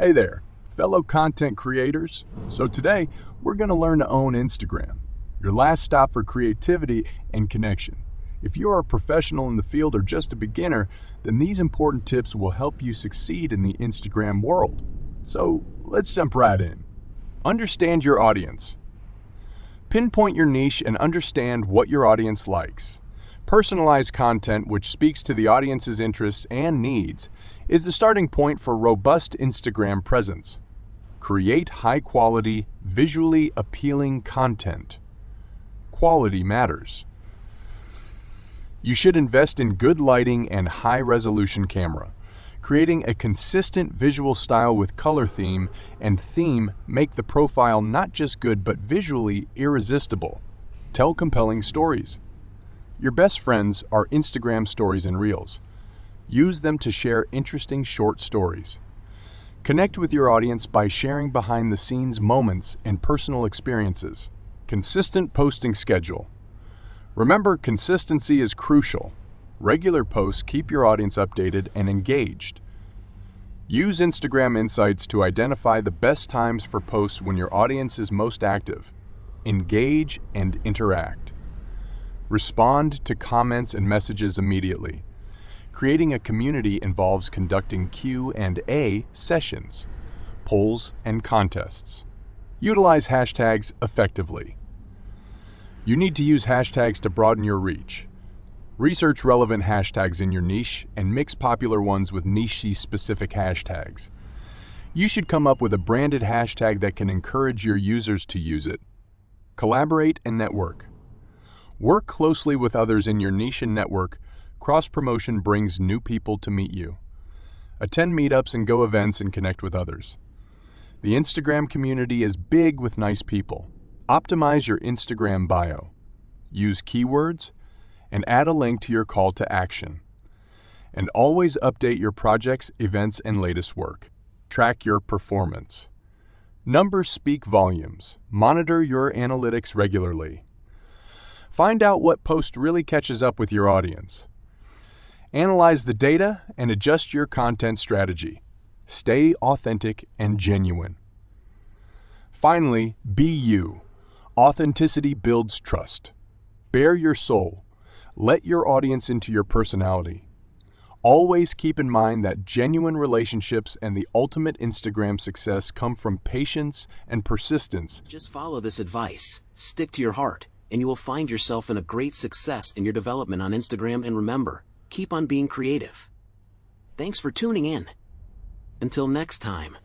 Hey there, fellow content creators. So today, we're going to learn to own Instagram, your last stop for creativity and connection. If you are a professional in the field or just a beginner, then these important tips will help you succeed in the Instagram world. So let's jump right in. Understand your audience. Pinpoint your niche and understand what your audience likes. Personalized content which speaks to the audience's interests and needs is the starting point for robust Instagram presence. Create high-quality, visually appealing content. Quality matters. You should invest in good lighting and high-resolution camera. Creating a consistent visual style with color theme and theme make the profile not just good but visually irresistible. Tell compelling stories. Your best friends are Instagram stories and reels. Use them to share interesting short stories. Connect with your audience by sharing behind-the-scenes moments and personal experiences. Consistent posting schedule. Remember, consistency is crucial. Regular posts keep your audience updated and engaged. Use Instagram Insights to identify the best times for posts when your audience is most active. Engage and interact. Respond to comments and messages immediately. Creating a community involves conducting Q&A sessions, polls, and contests. Utilize hashtags effectively. You need to use hashtags to broaden your reach. Research relevant hashtags in your niche and mix popular ones with niche-specific hashtags. You should come up with a branded hashtag that can encourage your users to use it. Collaborate and network. Work closely with others in your niche and network. Cross-promotion brings new people to meet you. Attend meetups and go events and connect with others. The Instagram community is big with nice people. Optimize your Instagram bio. Use keywords and add a link to your call to action. And always update your projects, events, and latest work. Track your performance. Numbers speak volumes. Monitor your analytics regularly. Find out what post really catches up with your audience. Analyze the data and adjust your content strategy. Stay authentic and genuine. Finally, be you. Authenticity builds trust. Bare your soul. Let your audience into your personality. Always keep in mind that genuine relationships and the ultimate Instagram success come from patience and persistence. Just follow this advice, stick to your heart, and you will find yourself in a great success in your development on Instagram. And remember, keep on being creative. Thanks for tuning in. Until next time.